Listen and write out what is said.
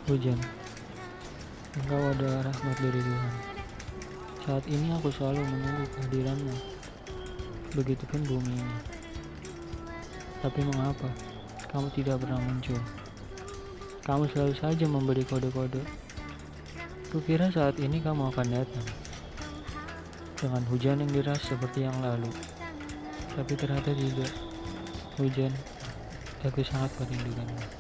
Hujan, engkau adalah rahmat dari Tuhan. Saat ini aku selalu menunggu kehadiranmu, begitupun bumi ini. Tapi mengapa kamu tidak pernah muncul? Kamu selalu saja memberi kode-kode. Kukira saat ini kamu akan datang, dengan hujan yang deras seperti yang lalu. Tapi ternyata tidak. Hujan, aku sangat merindukanmu.